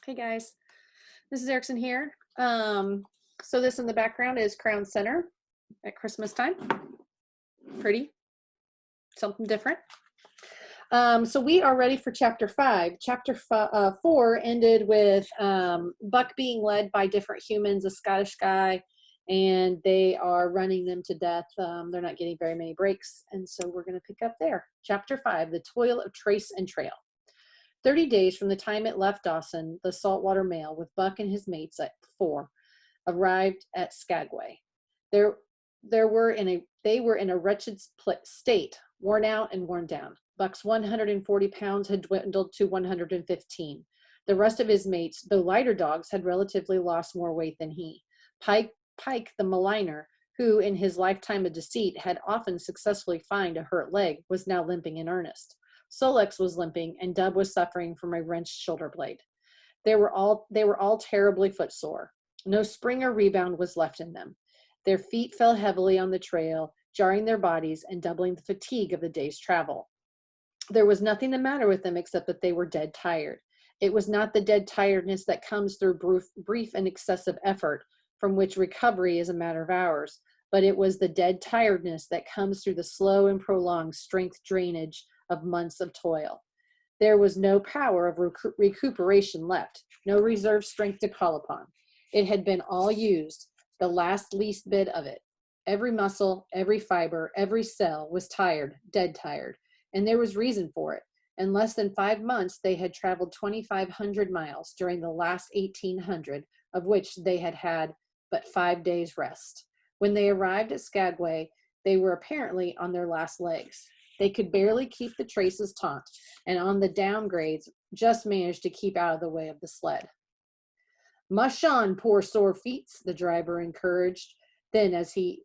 Hey guys, Mrs. Erickson here. So this in the background is Crown Center at Christmas time. Pretty, something different. So we are ready for chapter 5. Chapter 4 ended with Buck being led by different humans, a Scottish guy, and they are running them to death. They're not getting very many breaks, and so we're going to pick up there. Chapter 5, the toil of trace and trail. 30 days from the time it left Dawson, the saltwater mail with Buck and his mates at 4 arrived at Skagway. They were in a wretched state, worn out and worn down. Buck's 140 pounds had dwindled to 115. The rest of his mates, though lighter dogs, had relatively lost more weight than he. Pike the maligner, who in his lifetime of deceit had often successfully found a hurt leg, was now limping in earnest. Solex was limping, and Dub was suffering from a wrenched shoulder blade. They were all terribly footsore. No spring or rebound was left in them. Their feet fell heavily on the trail, jarring their bodies and doubling the fatigue of the day's travel. There was nothing the matter with them except that they were dead tired. It was not the dead tiredness that comes through brief and excessive effort, from which recovery is a matter of hours, but it was the dead tiredness that comes through the slow and prolonged strength drainage of months of toil. There was no power of recuperation left, no reserve strength to call upon. It had been all used, the last least bit of it. Every muscle, every fiber, every cell was tired, dead tired, and there was reason for it. In less than 5 months, they had traveled 2,500 miles during the last 1,800, of which they had had but 5 days' rest. When they arrived at Skagway, they were apparently on their last legs. They could barely keep the traces taut, and on the downgrades, just managed to keep out of the way of the sled. "Mush on, poor sore feets," the driver encouraged them as he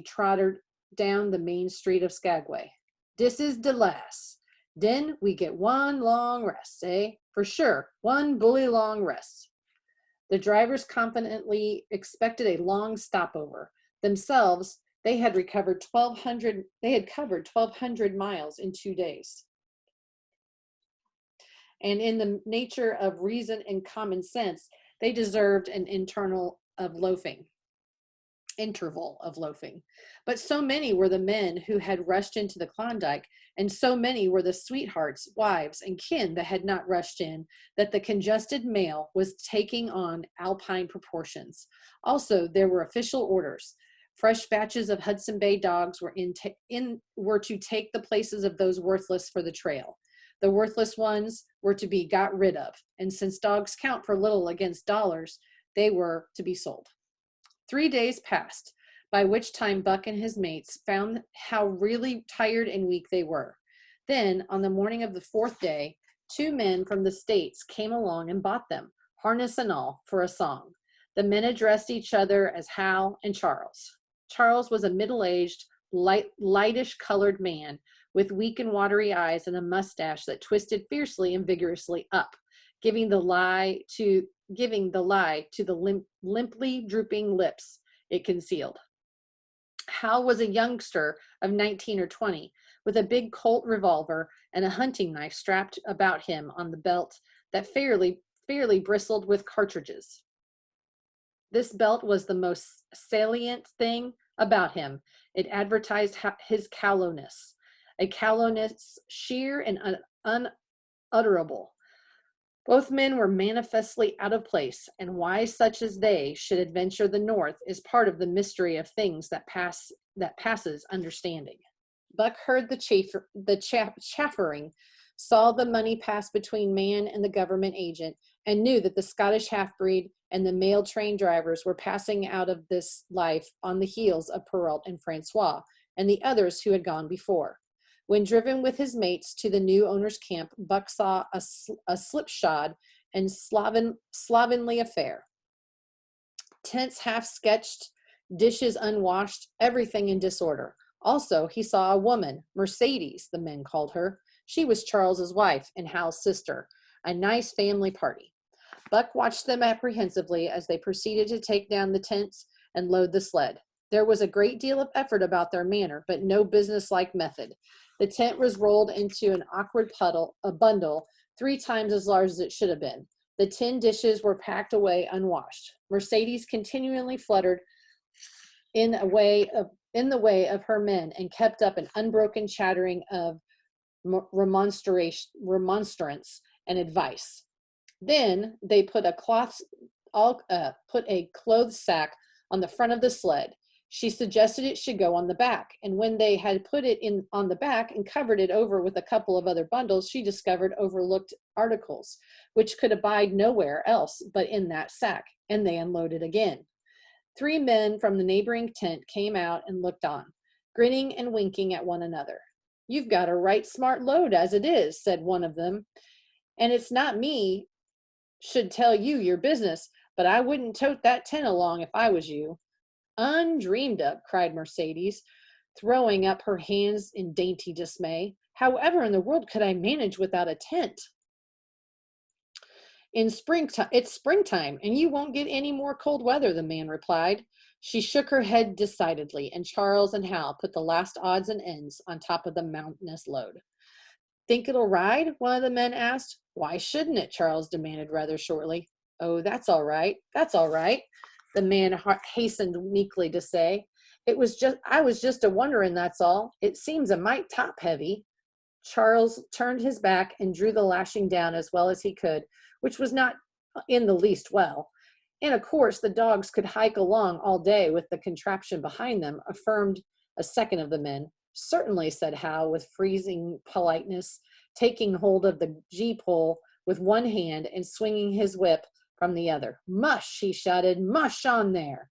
trotted down the main street of Skagway. "Dis is de last. Den we get one long rest, eh? For sure, one bully long rest." The drivers confidently expected a long stopover. Themselves, they had covered 1,200 miles in 2 days. And in the nature of reason and common sense, they deserved an interval of loafing. But so many were the men who had rushed into the Klondike, and so many were the sweethearts, wives, and kin that had not rushed in, that the congested mail was taking on alpine proportions. Also, there were official orders. Fresh batches of Hudson Bay dogs were to take the places of those worthless for the trail. The worthless ones were to be got rid of, and since dogs count for little against dollars, they were to be sold. 3 days passed, by which time Buck and his mates found how really tired and weak they were. Then, on the morning of the 4th day, 2 men from the States came along and bought them, harness and all, for a song. The men addressed each other as Hal and Charles. Charles was a middle-aged, lightish-colored man with weak and watery eyes and a mustache that twisted fiercely and vigorously up, giving the lie to the limply drooping lips it concealed. Hal was a youngster of 19 or 20, with a big Colt revolver and a hunting knife strapped about him on the belt that fairly bristled with cartridges. This belt was the most salient thing about him. It advertised his callowness, a callowness sheer and unutterable. Both men were manifestly out of place, and why such as they should adventure the north is part of the mystery of things that passes understanding. Buck heard the chaffering, saw the money pass between man and the government agent, and knew that the Scottish half-breed and the mail train drivers were passing out of this life on the heels of Perrault and Francois, and the others who had gone before. When driven with his mates to the new owner's camp, Buck saw a slipshod and slovenly affair. Tents half sketched, dishes unwashed, everything in disorder. Also, he saw a woman, Mercedes, the men called her. She was Charles's wife and Hal's sister, a nice family party. Buck watched them apprehensively as they proceeded to take down the tents and load the sled. There was a great deal of effort about their manner, but no businesslike method. The tent was rolled into an awkward bundle 3 times as large as it should have been. The tin dishes were packed away unwashed. Mercedes continually fluttered in the way of her men and kept up an unbroken chattering of remonstrance and advice. Then they put a clothes sack on the front of the sled. She suggested it should go on the back, and when they had put it in on the back and covered it over with a couple of other bundles, she discovered overlooked articles, which could abide nowhere else but in that sack, and they unloaded again. 3 men from the neighboring tent came out and looked on, grinning and winking at one another. "You've got a right smart load as it is," said one of them, "and it's not me should tell you your business, but I wouldn't tote that tent along if I was you." "Undreamed of," cried Mercedes, throwing up her hands in dainty dismay. "However in the world could I manage without a tent?" It's springtime, and you won't get any more cold weather," the man replied. She shook her head decidedly, and Charles and Hal put the last odds and ends on top of the mountainous load. "Think it'll ride?" one of the men asked. "Why shouldn't it?" Charles demanded rather shortly. "Oh, that's all right. That's all right," the man hastened meekly to say. I was just a wondering, that's all. It seems a mite top heavy." Charles turned his back and drew the lashing down as well as he could, which was not in the least well. "And of course the dogs could hike along all day with the contraption behind them," affirmed a second of the men. "Certainly," said Hal with freezing politeness, taking hold of the gee-pole with one hand and swinging his whip from the other. "Mush!" he shouted. "Mush on there!"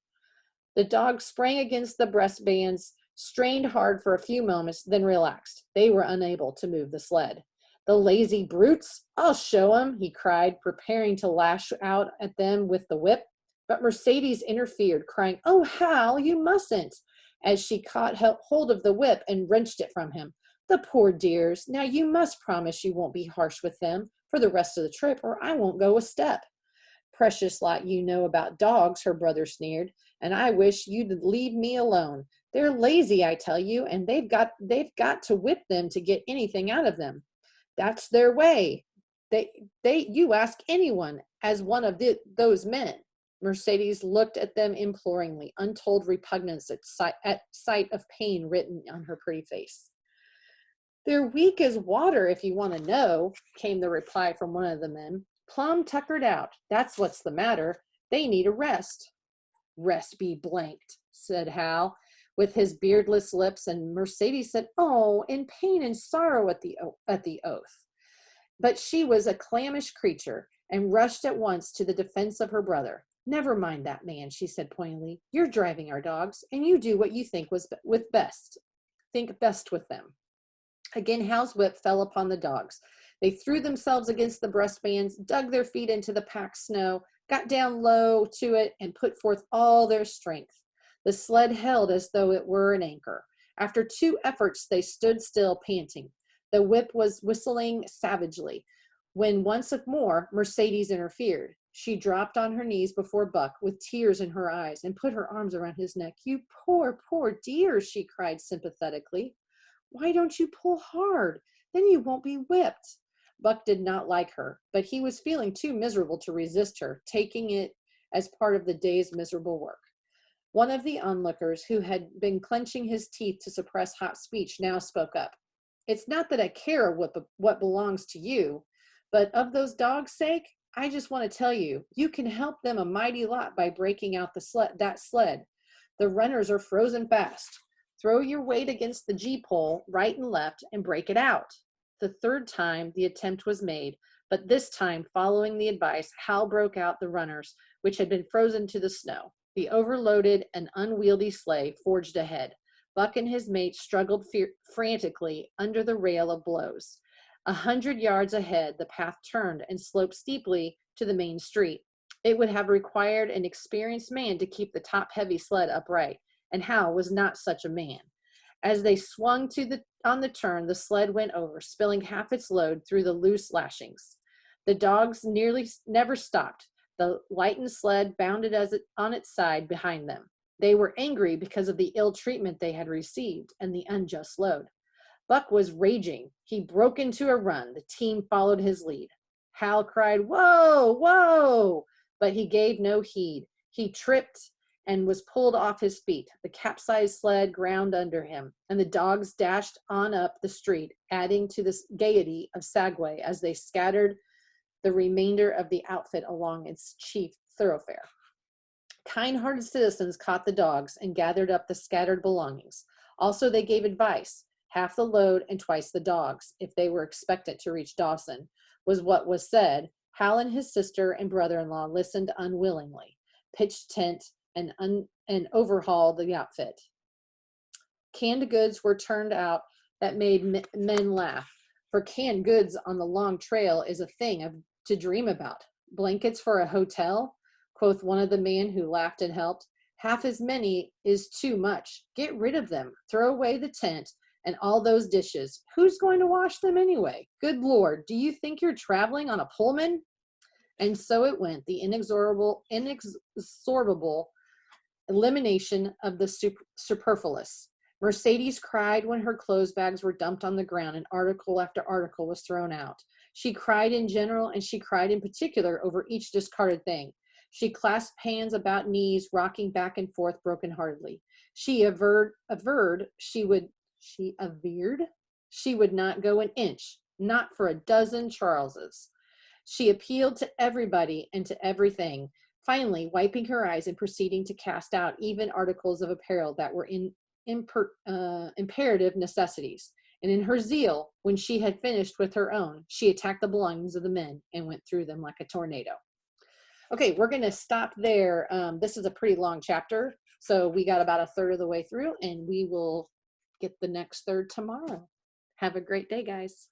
The dogs sprang against the breastbands, strained hard for a few moments, then relaxed. They were unable to move the sled. "The lazy brutes! I'll show 'em!" he cried, preparing to lash out at them with the whip. But Mercedes interfered, crying, "Oh, Hal, you mustn't!" as she caught hold of the whip and wrenched it from him. "The poor dears! Now you must promise you won't be harsh with them for the rest of the trip, or I won't go a step." "Precious lot you know about dogs," her brother sneered, "and I wish you'd leave me alone. They're lazy, I tell you, and they've got to whip them to get anything out of them. That's their way. You ask anyone as one of those men." Mercedes looked at them imploringly, untold repugnance at sight of pain written on her pretty face. "They're weak as water, if you want to know," came the reply from one of the men. "Plumb tuckered out. That's what's the matter. They need a rest." "Rest be blanked," said Hal, with his beardless lips, and Mercedes said, "Oh," in pain and sorrow at the oath. But she was a clammish creature, and rushed at once to the defense of her brother. "Never mind that man," she said pointedly. "You're driving our dogs, and you do what you think best with them." Again, Hal's whip fell upon the dogs. They threw themselves against the breastbands, dug their feet into the packed snow, got down low to it, and put forth all their strength. The sled held as though it were an anchor. After 2 efforts, they stood still, panting. The whip was whistling savagely, when once more Mercedes interfered. She dropped on her knees before Buck with tears in her eyes and put her arms around his neck. "You poor, poor dear," she cried sympathetically. "Why don't you pull hard? Then you won't be whipped." Buck did not like her, but he was feeling too miserable to resist her, taking it as part of the day's miserable work. One of the onlookers, who had been clenching his teeth to suppress hot speech, now spoke up. "It's not that I care what belongs to you, but of those dogs' sake, I just want to tell you, you can help them a mighty lot by breaking out that sled. The runners are frozen fast. Throw your weight against the gee-pole, right and left, and break it out." The 3rd time the attempt was made, but this time, following the advice, Hal broke out the runners, which had been frozen to the snow. The overloaded and unwieldy sleigh forged ahead. Buck and his mate struggled frantically under the rail of blows. 100 yards ahead, the path turned and sloped steeply to the main street. It would have required an experienced man to keep the top-heavy sled upright, and Hal was not such a man. As they swung on the turn, the sled went over, spilling half its load through the loose lashings. The dogs nearly never stopped. The lightened sled bounded on its side behind them. They were angry because of the ill treatment they had received and the unjust load. Buck was raging. He broke into a run. The team followed his lead. Hal cried, "Whoa, whoa!" But he gave no heed. He tripped and was pulled off his feet. The capsized sled ground under him, and the dogs dashed on up the street, adding to the gaiety of Sagway as they scattered the remainder of the outfit along its chief thoroughfare. Kind-hearted citizens caught the dogs and gathered up the scattered belongings. Also, they gave advice. Half the load and twice the dogs, if they were expected to reach Dawson, was what was said. Hal and his sister and brother-in-law listened unwillingly, pitched tent, and overhauled the outfit. Canned goods were turned out that made men laugh, for canned goods on the long trail is a thing to dream about. Blankets for a hotel, quoth one of the men who laughed and helped. Half as many is too much. Get rid of them. Throw away the tent and all those dishes. Who's going to wash them anyway? Good Lord, do you think you're traveling on a Pullman? And so it went, the inexorable elimination of the superfluous. Mercedes cried when her clothes bags were dumped on the ground and article after article was thrown out. She cried in general, and she cried in particular over each discarded thing. She clasped hands about knees, rocking back and forth brokenheartedly. She averred she would not go an inch, not for a dozen Charleses. She appealed to everybody and to everything, finally wiping her eyes and proceeding to cast out even articles of apparel that were imperative necessities. And in her zeal, when she had finished with her own, she attacked the belongings of the men and went through them like a tornado. Okay, we're going to stop there. This is a pretty long chapter, so we got about a third of the way through, and we will get the next third tomorrow. Have a great day, guys.